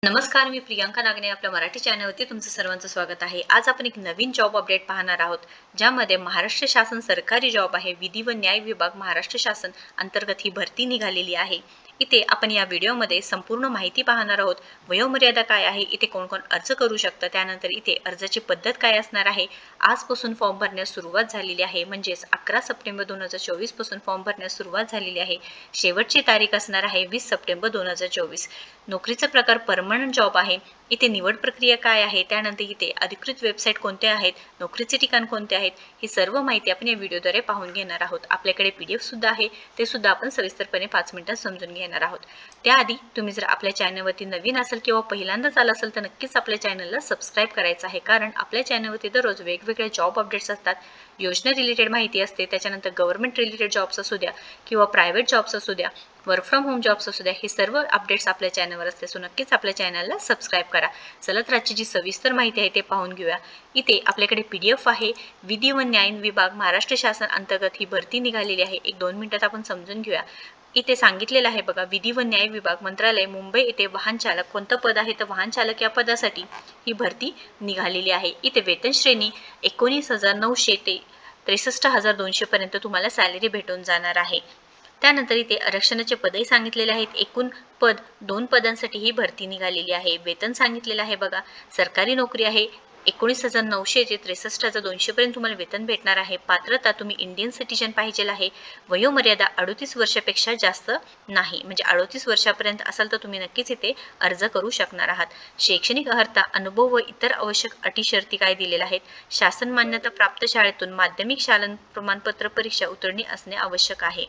नमस्कार, मी प्रियांका नागने आपल्या मराठी चॅनलवरती तुमचं सर्वांचं स्वागत आहे। आज आपण एक नवीन जॉब अपडेट पाहणार आहोत, ज्यामध्ये महाराष्ट्र शासन सरकारी जॉब आहे। विधी व न्याय विभाग महाराष्ट्र शासन अंतर्गत ही भरती निघालेली आहे। इथे आपण या व्हिडिओमध्ये संपूर्ण माहिती पाहणार आहोत। वयोमर्यादा काय आहे, इथे कोण कोण अर्ज करू शकतं, त्यानंतर इथे अर्जाची पद्धत काय असणार आहे। आजपासून फॉर्म भरण्यास सुरुवात झालेली आहे, म्हणजेच 11 सप्टेंबर 2024 पासून फॉर्म भरण्यास सुरुवात झालेली आहे। शेवटची तारीख असणार आहे 20 सप्टेंबर 2024। नोकरीचा प्रकार परमनंट जॉब आहे। इथे निवड प्रक्रिया काय आहे, त्यानंतर इथे अधिकृत वेबसाईट कोणते आहेत, नोकरीचे ठिकाण कोणते आहेत, ही सर्व माहिती आपण या व्हिडिओद्वारे पाहून घेणार आहोत। आपल्याकडे PDF सुद्धा आहे, ते सुद्धा आपण सविस्तरपणे 5 मिनिटात समजून घेणार आहोत। त्याआधी तुम्ही जर आपल्या चॅनलवरती नवीन असाल किंवा पहिल्यांदाच आला असाल तर नक्कीच आपल्या चॅनलला सबस्क्राईब करायचं आहे, कारण आपल्या चॅनलवरती दररोज वेगवेगळे जॉब अपडेट्स असतात। योजना रिलेटेड माहिती असते, त्याच्यानंतर गव्हर्नमेंट रिलेटेड जॉब्स असू द्या किंवा प्रायव्हेट जॉब्स असू द्या, वर्क फ्रॉम होम जॉब्स असू द्या, हे सर्व अपडेट्स आपल्या चॅनलवर असते। सो नक्कीच आपल्या चॅनलला सबस्क्राईब करा। चला तर आजची जी सविस्तर माहिती आहे ते पाहून घेऊया। इथे आपल्याकडे PDF आहे। विधी व न्याय विभाग महाराष्ट्र शासन अंतर्गत ही भरती निघालेली आहे। 1-2 मिनिटात आपण समजून घेऊया। इथे सांगितलेलं आहे बघा, विधी व न्याय विभाग मंत्रालय मुंबई येथे वाहन चालक, कोणतं पद आहे तर वाहन चालक या पदासाठी ही भरती निघालेली आहे। इथे वेतन श्रेणी 19,900 ते 63,200 पर्यंत तुम्हाला सॅलरी भेटून जाणार आहे। त्यानंतर इथे आरक्षणाचे पदही सांगितलेले आहेत। एकूण पद 2 पदांसाठी ही भरती निघालेली आहे। वेतन सांगितलेलं आहे बघा, सरकारी नोकरी आहे। 19,900 ते 63,200 पर्यंत तुम्हाला वेतन भेटणार आहे। पात्रता तुम्ही इंडियन सिटीजन पाहिजे आहे। वयोमर्यादा 38 वर्षापेक्षा जास्त नाही, म्हणजे 38 वर्षापर्यंत असाल तर तुम्ही नक्कीच इथे अर्ज करू शकणार आहात। शैक्षणिक अर्हता, अनुभव व इतर आवश्यक अटी शर्ती काय दिलेल्या आहेत। शासन मान्यता प्राप्त शाळेतून माध्यमिक शालन प्रमाणपत्र परीक्षा उत्तीर्ण असणे आवश्यक आहे।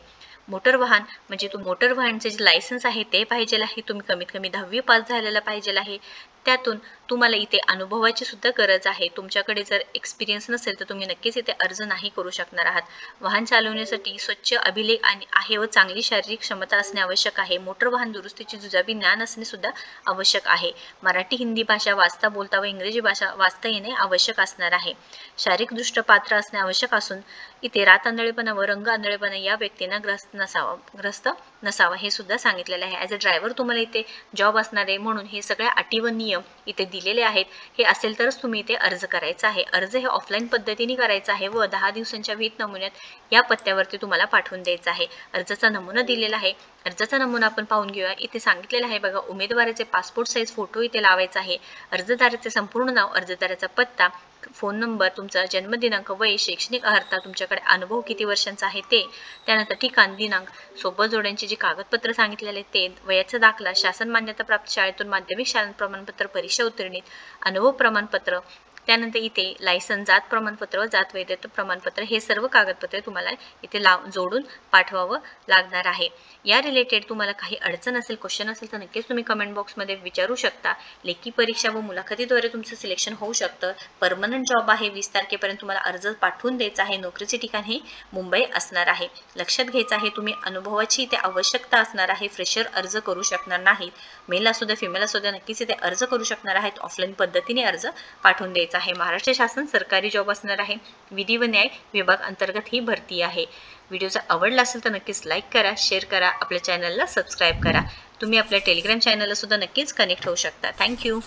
मोटर वाहन म्हणजे मोटर वाहनचे जे लायसन्स आहे ते पाहिजे आहे। तुम्ही कमीत कमी 10वी पास झालेला पाहिजे आहे। त्यातून तुम्हाला इथे अनुभवाची सुद्धा गरज आहे। तुमच्याकडे जर एक्सपिरियन्स नसेल तर तुम्ही नक्कीच इथे अर्ज नाही करू शकणार आहात। वाहन चालवण्यासाठी स्वच्छ अभिलेख आहे व चांगली शारीरिक क्षमता असणे आवश्यक आहे। मोटर वाहन दुरुस्तीचे जुजाबी ज्ञान असणे सुद्धा आवश्यक आहे। मराठी हिंदी भाषा वाचता बोलता व इंग्रजी भाषा वाचता येणे आवश्यक असणार आहे। शारीरिकदृष्ट्या पात्र असणे आवश्यक असून इथे रात आंधळेपणा व रंग आंधळेपणा या व्यक्तींना ग्रस्त नसावा हे सुद्धा सांगितलेलं आहे। ॲज अ ड्रायव्हर तुम्हाला इथे जॉब असणार आहे, म्हणून हे सगळ्या अटी व नियम इथे दिलेले आहेत। हे असेल तरच तुम्ही इथे अर्ज करायचा आहे। अर्ज हे ऑफलाईन पद्धतीने करायचा आहे व 10 दिवसांच्या विहित नमुन्यात या पत्त्यावरती तुम्हाला पाठवून द्यायचा आहे। अर्जाचा नमुना दिलेला आहे। अर्जाचा नमुना आपण पाहून घेऊया। इथे सांगितलेलं आहे बघा, उमेदवाराचे पासपोर्ट साईज फोटो इथे लावायचा आहे। अर्जदाराचे संपूर्ण नाव, अर्जदाराचा पत्ता, फोन नंबर, तुमचा जन्मदिनांक, वय, शैक्षणिक अर्हता, तुमच्याकडे अनुभव किती वर्षांचा आहे ते, त्यानंतर ठिकाण, दिनांक, सोबत जोड्यांची जी कागदपत्र सांगितलेले ते, वयाचा दाखला, शासन मान्यता प्राप्त शाळेतून माध्यमिक शाळा प्रमाणपत्र परीक्षा उत्तीर्णित, अनुभव प्रमाणपत्र, त्यानंतर इथे लायसन्स, जात प्रमाणपत्र व जात वैधता प्रमाणपत्र, हे सर्व कागदपत्रे तुम्हाला इथे जोडून पाठवावं लागणार आहे। या रिलेटेड तुम्हाला काही अडचण असेल, क्वेश्चन असेल तर नक्कीच तुम्ही कमेंट बॉक्समध्ये विचारू शकता। लेखी परीक्षा व मुलाखतीद्वारे तुमचं सिलेक्शन होऊ शकतं। परमनंट जॉब आहे। 20 तारखेपर्यंत तुम्हाला अर्ज पाठवून द्यायचा आहे। नोकरीचे ठिकाण हे मुंबई असणार आहे। लक्षात घ्यायचं आहे, तुम्ही अनुभवाची इथे आवश्यकता असणार आहे। फ्रेशर अर्ज करू शकणार नाहीत। मेल असू द्या फिमेल असू द्या, नक्कीच इथे अर्ज करू शकणार आहेत। ऑफलाईन पद्धतीने अर्ज पाठवून द्यायचा आहे। महाराष्ट्र शासन सरकारी जॉब असणार आहे। विधी व न्याय विभाग अंतर्गत ही भरती आहे। व्हिडिओ जर आवडला असेल तर नक्कीच लाईक करा, शेअर करा, आपल्या चॅनलला सबस्क्राईब करा। तुम्ही आपल्या टेलिग्राम चॅनलला सुद्धा नक्कीच कनेक्ट होऊ शकता। थँक्यू।